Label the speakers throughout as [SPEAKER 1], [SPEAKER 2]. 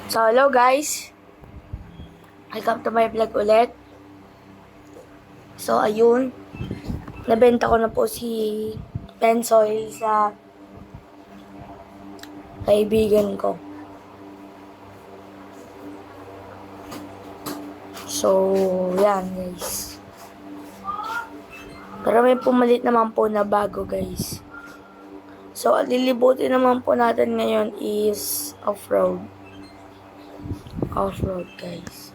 [SPEAKER 1] So, hello guys. Welcome to my vlog ulit. So, ayun. Nabenta ko na po si Pensoy sa kaibigan ko. So, yan guys. Pero may pumalit naman po na bago guys. So, ang lilibutin naman po natin ngayon is off-road. Off-road guys.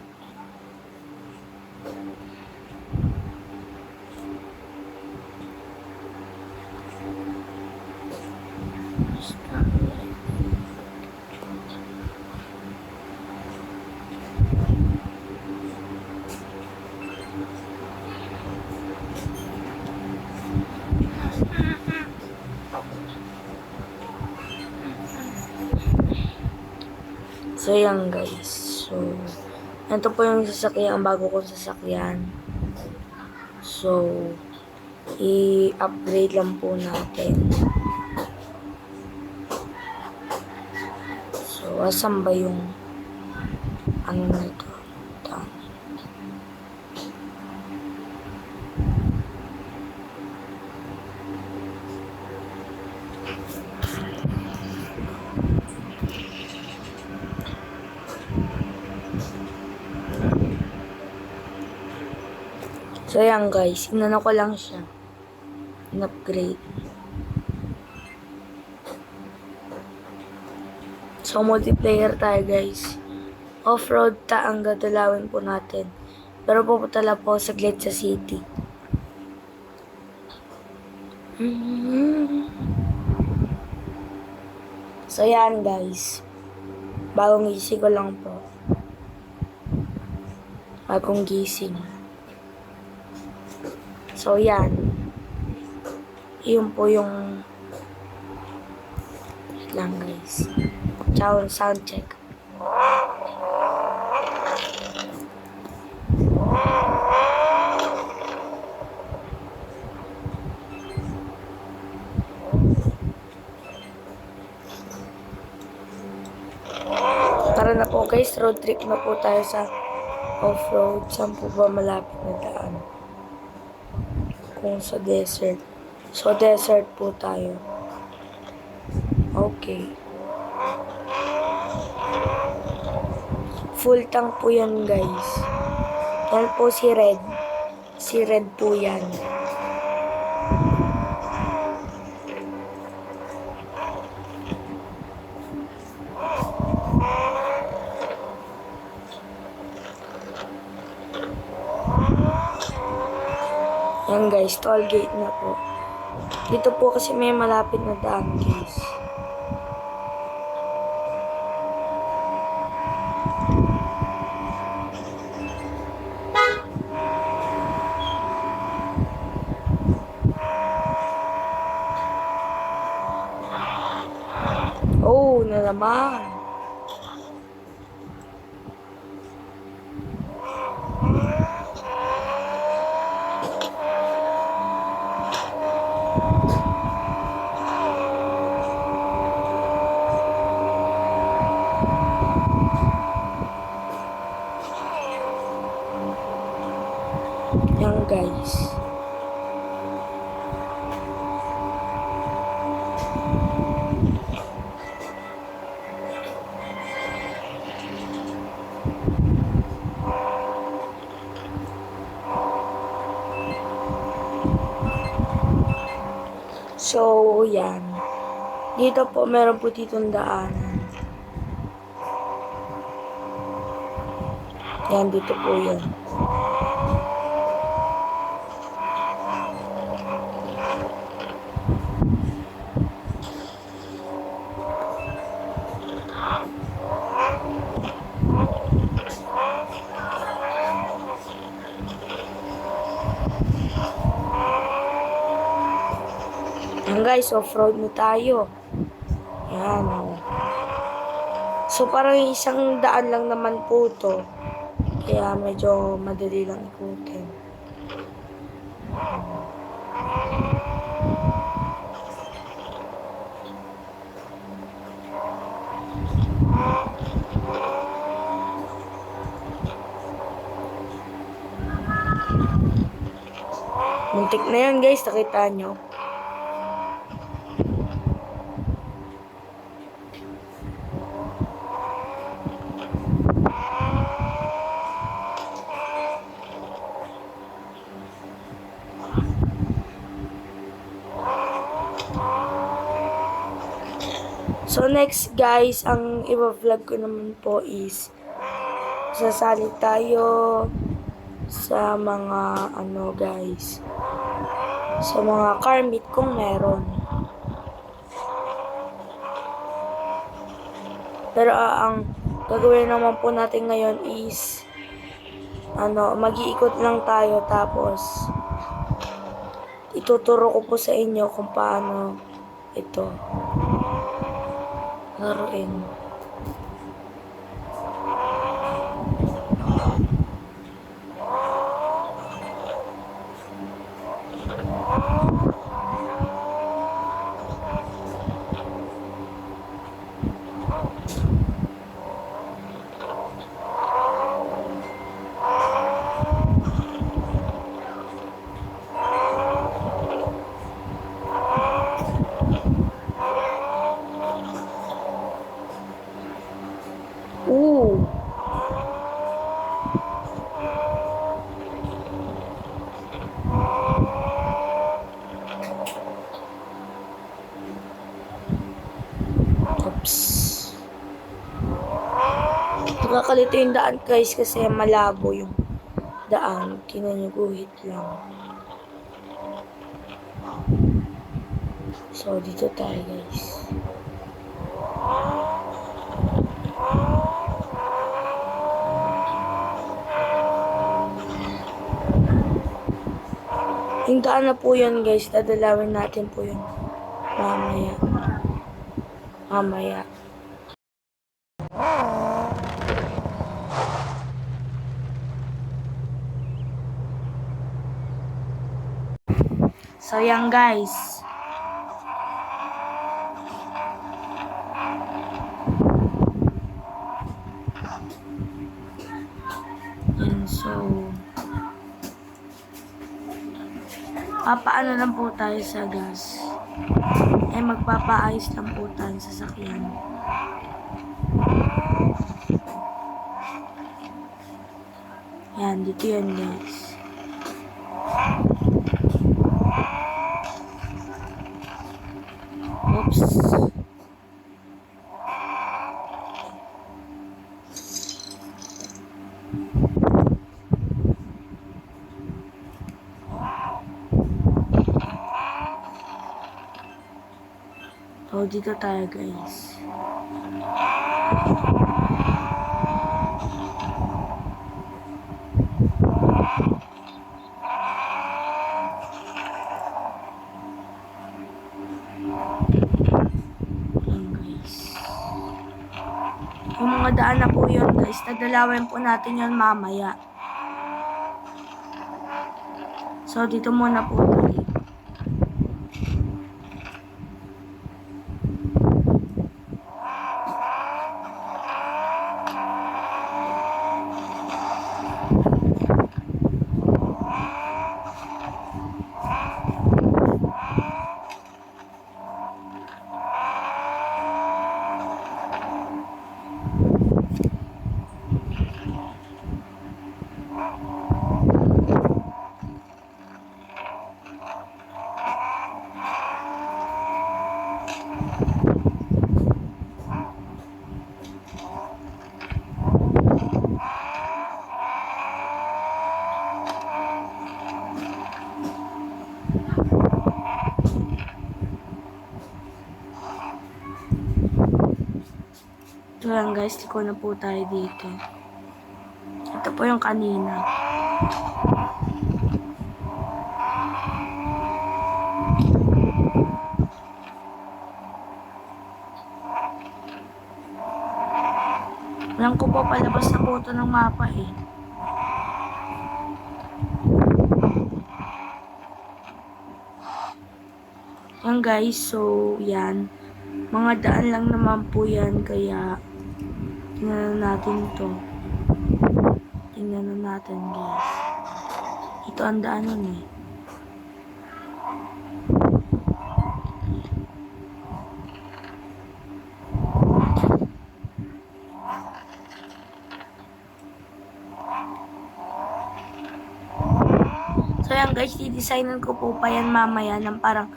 [SPEAKER 1] So, yan guys. So, ito po yung sasakyan, ang bago kong sasakyan. So, i-upgrade lang po natin. So, asan ba yung ano na ito? So, yan guys. Inano ko lang siya. In-upgrade. So, multiplayer tayo guys. Off-road ang gagalawin po natin. Pero pupunta lang po saglit sa city. So, yan guys. Bagong gising ko lang po. Bagong gising. So, yan. Yun po yung lang guys. Ciao, sound check. Tara na po guys, road trip na po tayo sa off-road. Saan po ba malapit na daan? Kung sa desert. So, desert po tayo. Okay. Full tank po yan, guys. Yan po si Red. Si Red po yan. Yan guys, toll gate na po. Dito po kasi may malapit na daan guys. Oh, na naman. Yan guys. So, yan. Dito po, meron po ditong daanan. Yan, dito po yan. Yan guys, off-road na tayo. Yan. So, parang isang daan lang naman po to. Kaya medyo madali lang ikutin. Muntik na yan guys, nakita nyo. So next guys, ang i-vlog ko naman po is sasali tayo sa mga guys, sa mga car meet kung meron. Pero ang gagawin naman po natin ngayon is mag-iikot lang tayo, tapos ituturo ko po sa inyo kung paano ito laruin. Ooh. Oops. Nakakalito yung daan guys kasi malabo yung daan. Kinanyuguhit lang. So, dito tayo guys. Yung daan na po yun guys, dadalawin natin po yun mamaya. So yan guys. Yan, so papaano lang po tayo sa gas. Magpapaayos lang po tayo sa sasakyan. Yan, dito yan guys. Oops. So, dito tayo guys. Yung mga daan na po yun guys, dadalawin po natin yun mamaya. So, dito muna po tayo. Ito lang guys, liko na po tayo dito. Ito po yung kanina. Alam ko po palabas na po ito ng mapa eh. Yan guys, so yan. Mga daan lang naman po yan, kaya tingnan natin to. Tingnan natin guys. Ito ang daan nun eh. So yan guys, didesignan ko po pa yan mamaya ng parang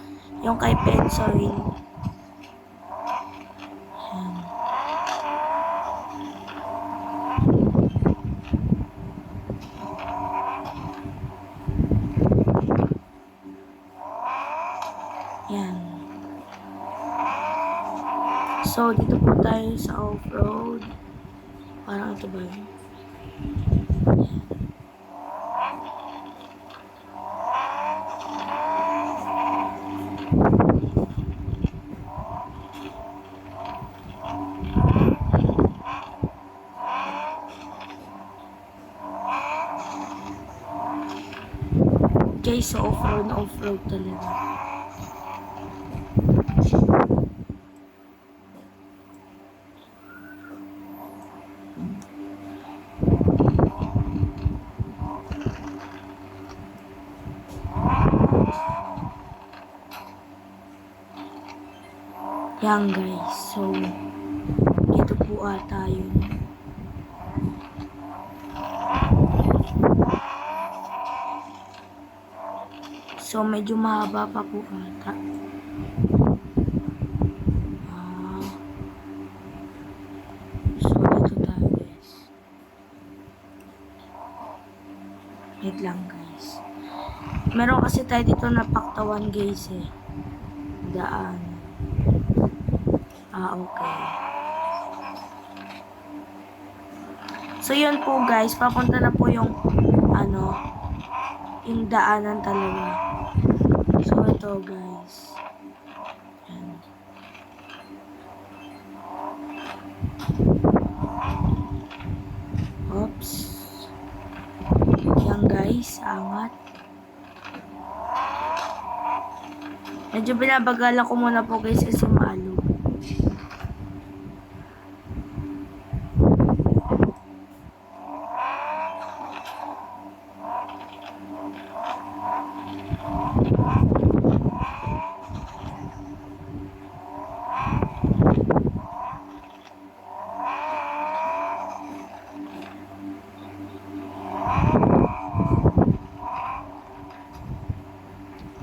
[SPEAKER 1] yung kay Pensoil. Yan. Yan. So dito po tayo sa off-road. Parang ito ba yun? Guys, so off-road talaga. Yan guys, so dito po ata yun. So medyo mahaba pa po ata. So dito tayo guys. Wait lang guys. Meron kasi tayo dito na paktawan guys eh. Daan. Okay. So yun po guys, papunta na po yung yung daanan talaga. So ito guys. Yan. Oops. Yan guys, angat. Medyo binabagalan ko muna po guys kasi maalog.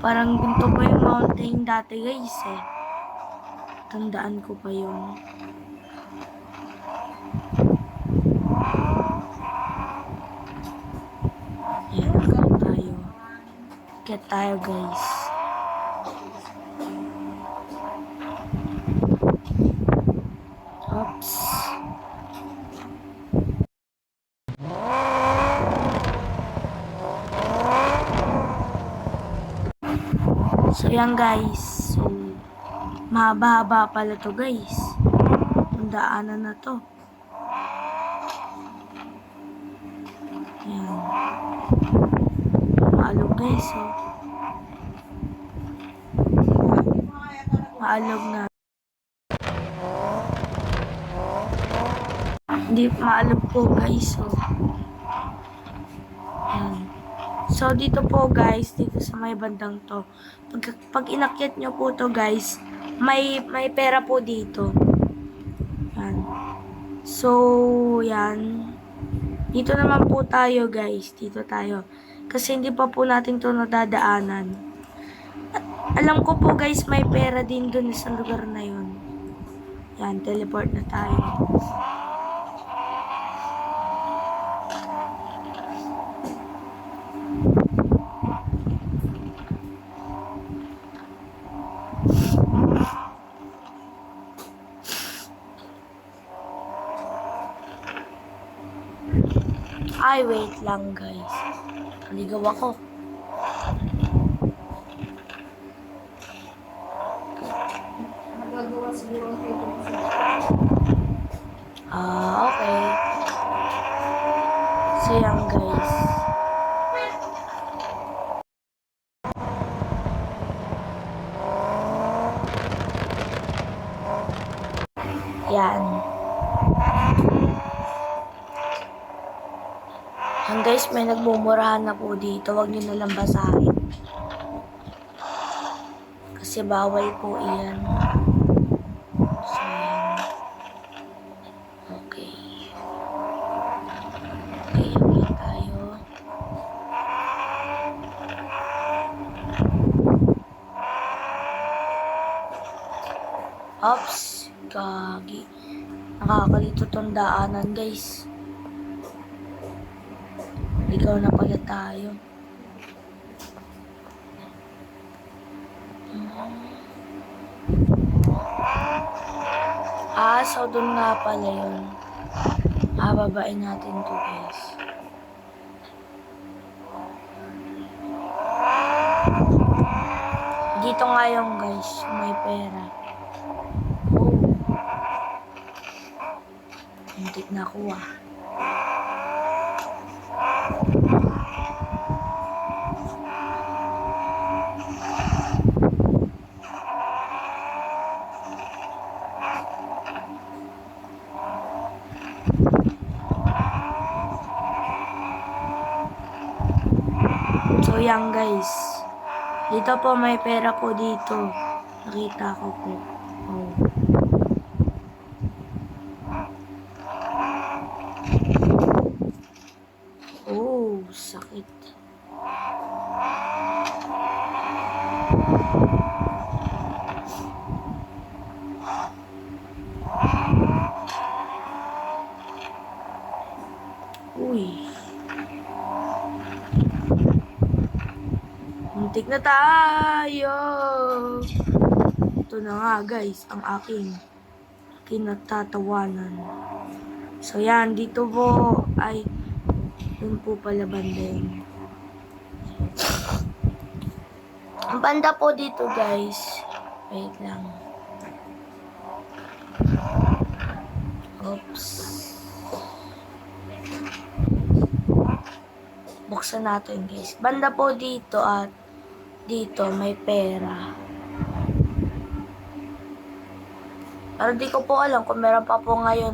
[SPEAKER 1] Parang gunto pa yung mountain dati guys eh. Tandaan ko pa yung yan, akit tayo. Akit tayo guys. Oops. So yan guys. So mahaba-haba pala to guys. Ang daanan na to. Yan. Maalog guys oh. Maalog na. Hindi maalog po guys oh. Yan. So, dito po guys, dito sa may bandang to, pag inakyat nyo po to guys, may pera po dito. Yan. So, yan. Dito naman po tayo guys, dito tayo. Kasi hindi pa po natin to nadadaanan. Alam ko po guys, may pera din dun sa lugar na yun. Yan, teleport na tayo. Ay, wait lang guys. Naligaw ako.
[SPEAKER 2] Magagawa siguro ang ito.
[SPEAKER 1] Okay. So yan guys. Yan. Yan guys, may nagmumurahan na po dito. Huwag nyo nalang basahin. Kasi bawal po iyan. So, yan. Okay. tong daanan, guys. Ikaw na pala tayo. So dun nga pala yun. Babain natin to, guys. Dito nga yung, guys, may pera. Muntik na ako, So yan, guys. Dito po may pera po dito. Nakita ko po. Sakit. Muntik na tayo. Ito na nga, guys, ang aking kinatatawanan. So yan, dito po ay yun po pala bandeng. Ang banda po dito, guys. Wait lang. Oops. Buksan natin, guys. Banda po dito at dito may pera. Pero di ko po alam kung meron pa po ngayon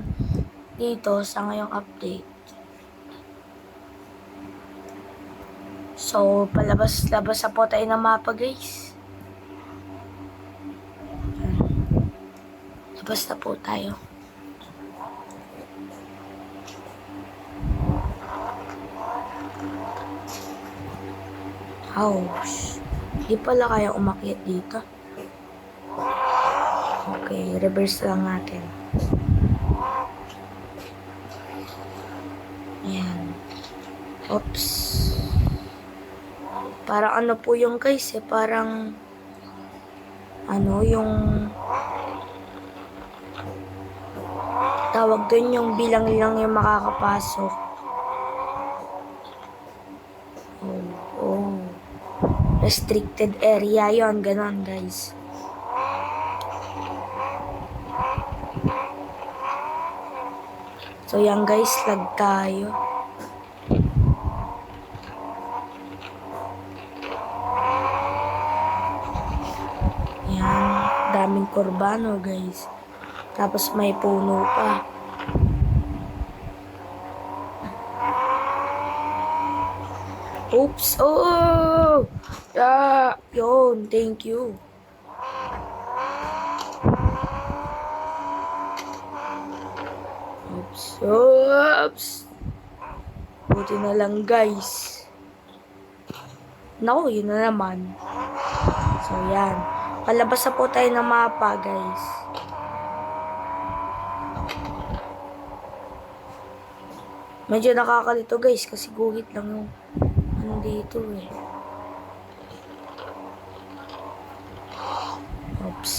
[SPEAKER 1] dito sa ngayong update. So, palabas-labas na po tayo ng mapa, guys. Labas na po tayo. Di pala kaya umakyat dito. Okay, reverse lang natin. Ayan. Oops. Parang ano po yung, guys, parang ano yung tawag dun, yung bilang lang yung makakapasok. Restricted area yon, ganon, guys. So yan, guys, lag tayo. Yan, daming kurbano, guys. Tapos may puno pa. Oops, yun, thank you. Oops. Buti na lang, guys. Naku, yun na naman. So, yan. Palabas na po tayo ng mapa, guys. Medyo nakakalito, guys, kasi guhit lang yung ano dito, Oops.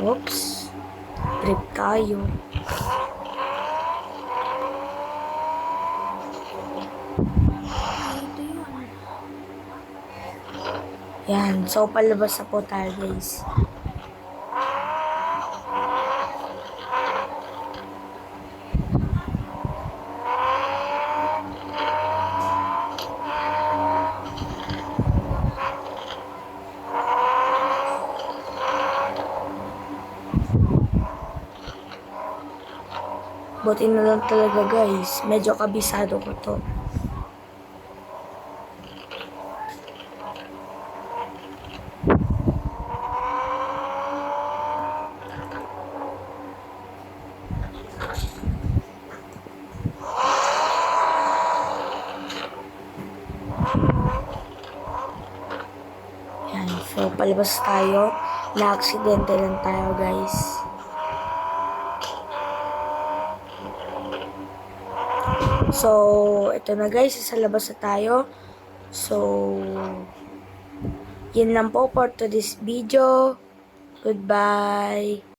[SPEAKER 1] Oops. Trip tayo. Yan. So, palabas na po tayo, guys. Buti na lang talaga, guys. Medyo kabisado ko to. So, palabas tayo. Na-aksidente lang tayo, guys. So, ito na guys. Sa labas na tayo. So, yun lang po for today's video. Goodbye.